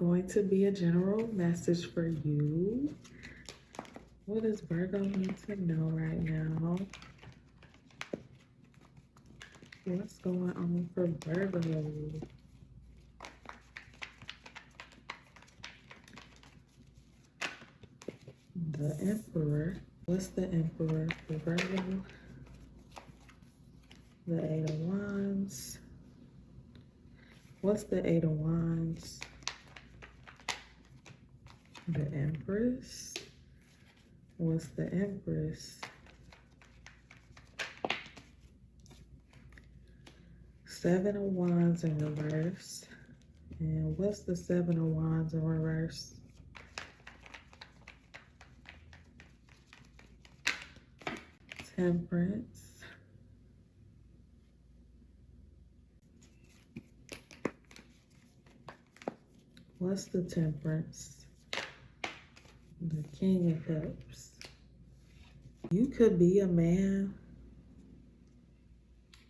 going to be a general message for you. What does Virgo need to know right now? What's going on for Virgo? The Emperor. What's the Emperor for Virgo? The Eight of Wands. What's the Eight of Wands? The Empress. What's the Empress? Seven of Wands in reverse. And what's the Seven of Wands in reverse? Temperance. What's the Temperance? The King of Cups. You could be a man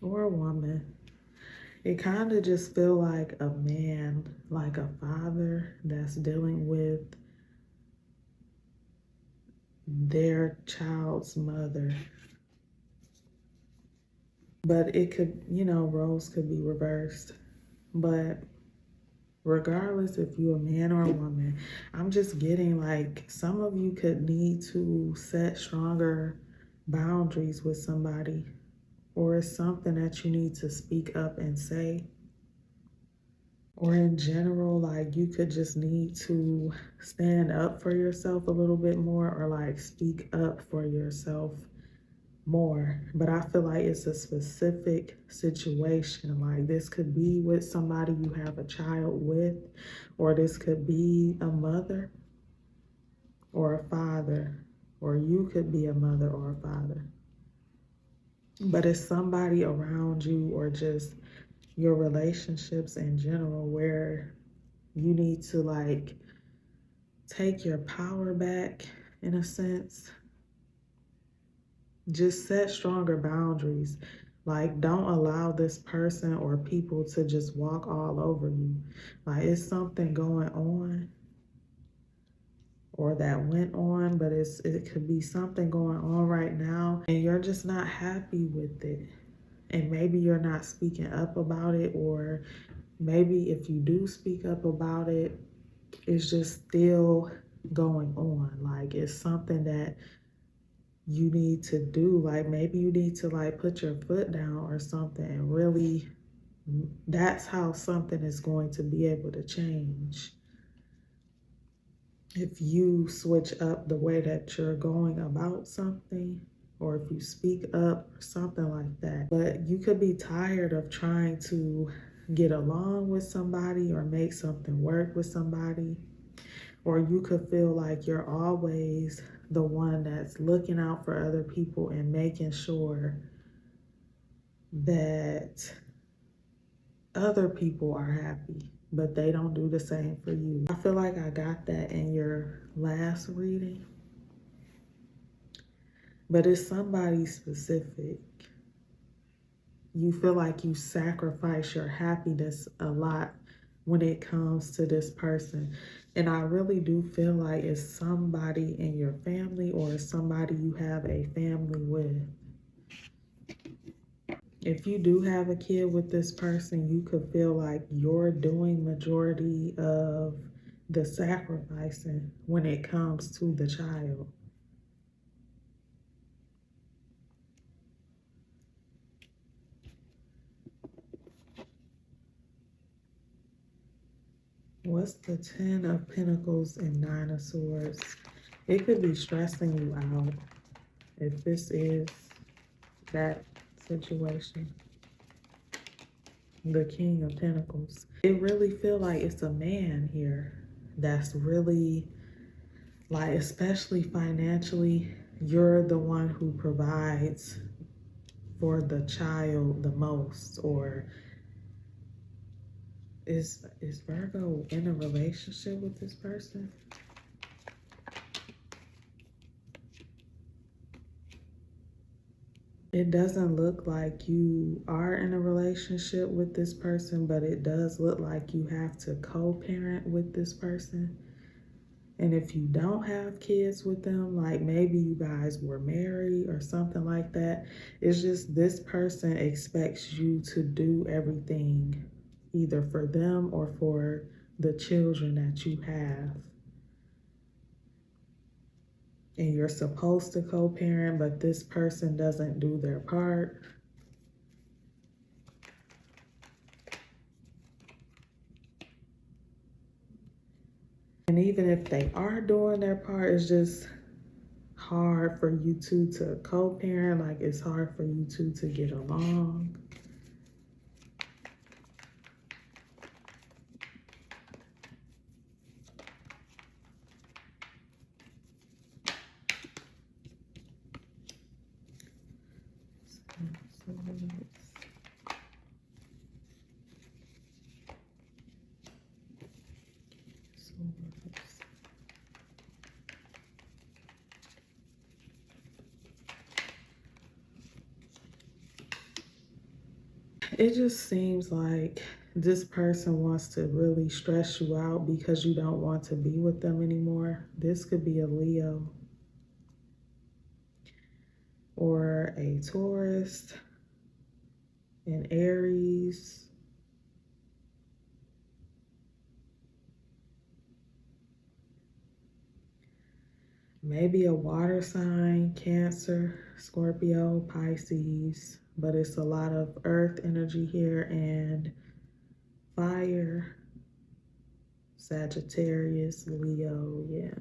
or a woman. It kind of just feel like a man, like a father that's dealing with their child's mother. But it could, you know, roles could be reversed. But regardless if you're a man or a woman, I'm just getting like some of you could need to set stronger boundaries with somebody, or it's something that you need to speak up and say. Or in general, like you could just need to stand up for yourself a little bit more, or like speak up for yourself more. But I feel like it's a specific situation. Like this could be with somebody you have a child with, or this could be a mother or a father, or you could be a mother or a father. But it's somebody around you, or just your relationships in general, where you need to like take your power back in a sense. Just set stronger boundaries. Like, don't allow this person or people to just walk all over you. Like, it's something going on, or that went on, but it could be something going on right now, and you're just not happy with it. And maybe you're not speaking up about it, or maybe if you do speak up about it, it's just still going on. Like, it's something that you need to do. Like maybe you need to like put your foot down or something, and really that's how something is going to be able to change. If you switch up the way that you're going about something, or if you speak up or something like that. But you could be tired of trying to get along with somebody or make something work with somebody. Or you could feel like you're always the one that's looking out for other people and making sure that other people are happy, but they don't do the same for you. I feel like I got that in your last reading, but it's somebody specific. You feel like you sacrifice your happiness a lot when it comes to this person. And I really do feel like it's somebody in your family, or somebody you have a family with. If you do have a kid with this person, you could feel like you're doing majority of the sacrificing when it comes to the child. What's the 10 of Pentacles and 9 of Swords? It could be stressing you out if this is that situation. The King of Pentacles. It really feel like it's a man here that's really, like, especially financially, you're the one who provides for the child the most. Or is Virgo in a relationship with this person? It doesn't look like you are in a relationship with this person, but it does look like you have to co-parent with this person. And if you don't have kids with them, like maybe you guys were married or something like that, it's just this person expects you to do everything either for them or for the children that you have. And you're supposed to co-parent, but this person doesn't do their part. And even if they are doing their part, it's just hard for you two to co-parent. Like it's hard for you two to get along. It just seems like this person wants to really stress you out because you don't want to be with them anymore. This could be a Leo or a Taurus, an Aries. Maybe a water sign, Cancer, Scorpio, Pisces, but it's a lot of earth energy here and fire, Sagittarius, Leo, yeah,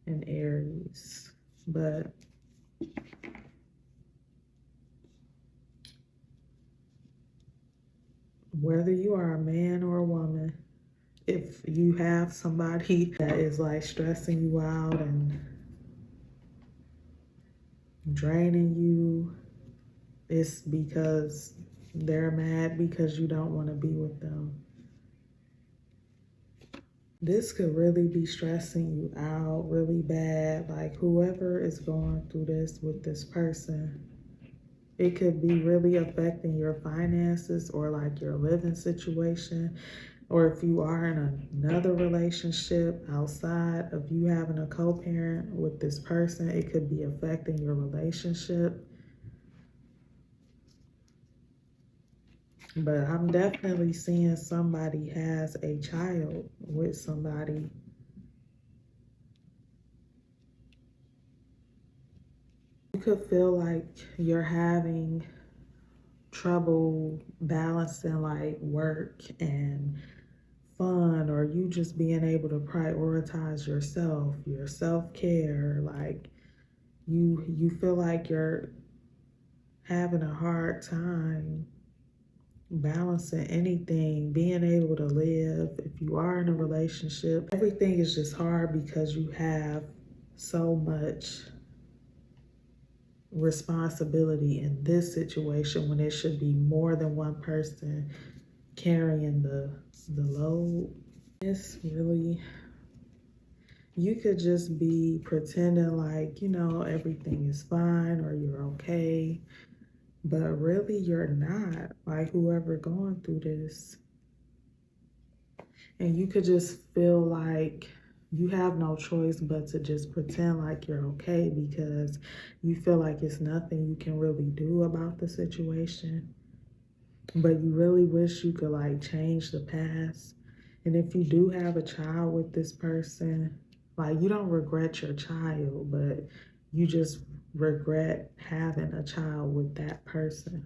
and Aries. But whether you are a man or a woman, if you have somebody that is like stressing you out and draining you, it's because they're mad because you don't want to be with them. This could really be stressing you out really bad. Like whoever is going through this with this person, it could be really affecting your finances or like your living situation. Or if you are in another relationship outside of you having a co-parent with this person, it could be affecting your relationship. But I'm definitely seeing somebody has a child with somebody. You could feel like you're having trouble balancing like work and fun, or you just being able to prioritize yourself, your self-care. Like you feel like you're having a hard time balancing anything, being able to live. If you are in a relationship, everything is just hard because you have so much responsibility in this situation when it should be more than one person carrying the load. It's really, you could just be pretending like, you know, everything is fine or you're okay, but really you're not. Like whoever going through this, and you could just feel like you have no choice but to just pretend like you're okay because you feel like it's nothing you can really do about the situation. But you really wish you could like change the past. And if you do have a child with this person, like you don't regret your child, but you just regret having a child with that person.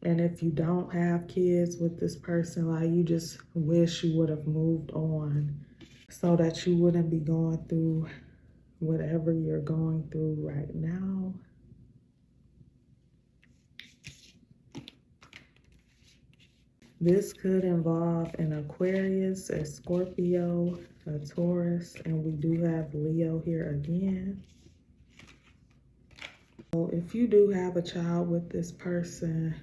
And if you don't have kids with this person, like you just wish you would have moved on so that you wouldn't be going through whatever you're going through right now. This could involve an Aquarius, a Scorpio, a Taurus, and we do have Leo here again. So if you do have a child with this person,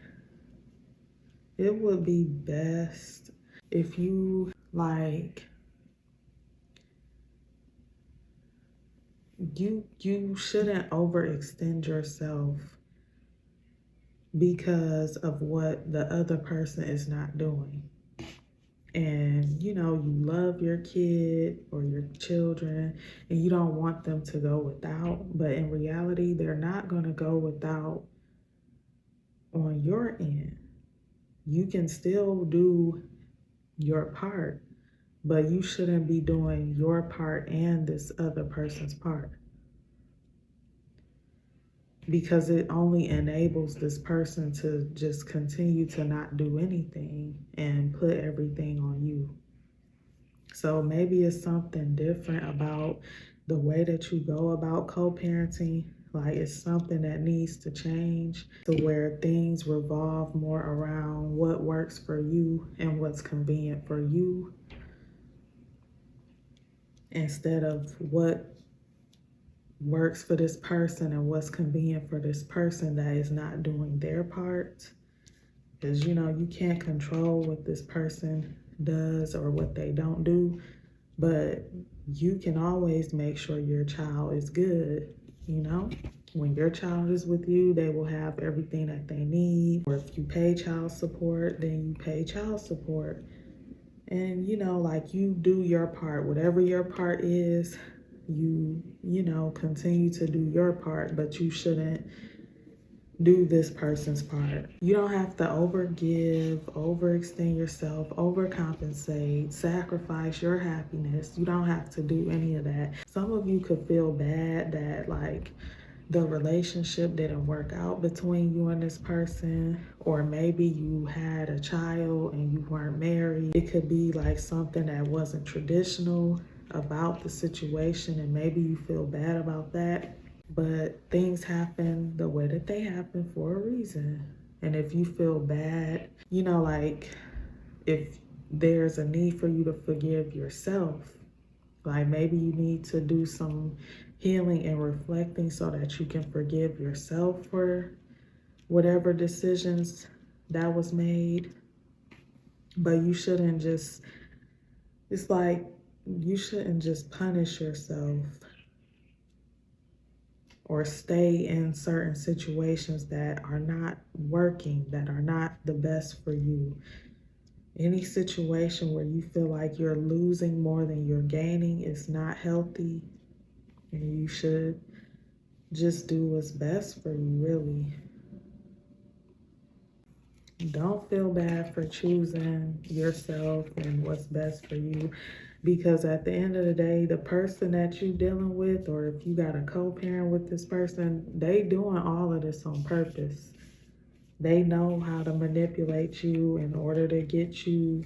it would be best if you like you shouldn't overextend yourself because of what the other person is not doing. And you know, you love your kid or your children and you don't want them to go without, but in reality they're not going to go without on your end. You can still do your part, but you shouldn't be doing your part and this other person's part, because it only enables this person to just continue to not do anything and put everything on you. So maybe it's something different about the way that you go about co-parenting. Like it's something that needs to change to where things revolve more around what works for you and what's convenient for you, instead of what works for this person and what's convenient for this person that is not doing their part. Because you know, you can't control what this person does or what they don't do, but you can always make sure your child is good. You know, when your child is with you, they will have everything that they need. Or if you pay child support, then you pay child support. And you know, like, you do your part, whatever your part is, you know, continue to do your part, but you shouldn't do this person's part. You don't have to overgive, overextend yourself, overcompensate, sacrifice your happiness. You don't have to do any of that. Some of you could feel bad that like the relationship didn't work out between you and this person, or maybe you had a child and you weren't married. It could be like something that wasn't traditional about the situation, and maybe you feel bad about that. But things happen the way that they happen for a reason. And if you feel bad, you know, like if there's a need for you to forgive yourself, like maybe you need to do some healing and reflecting so that you can forgive yourself for whatever decisions that was made. But you shouldn't just, it's like, you shouldn't just punish yourself or stay in certain situations that are not working, that are not the best for you. Any situation where you feel like you're losing more than you're gaining is not healthy, and you should just do what's best for you, really. Don't feel bad for choosing yourself and what's best for you, because at the end of the day, the person that you're dealing with, or if you got a co-parent with this person, they doing all of this on purpose. They know how to manipulate you in order to get you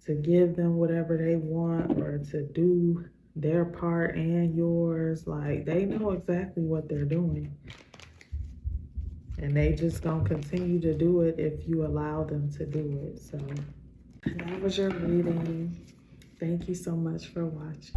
to give them whatever they want, or to do their part and yours. Like, they know exactly what they're doing. And they just gonna continue to do it if you allow them to do it. So that was your reading. Thank you so much for watching.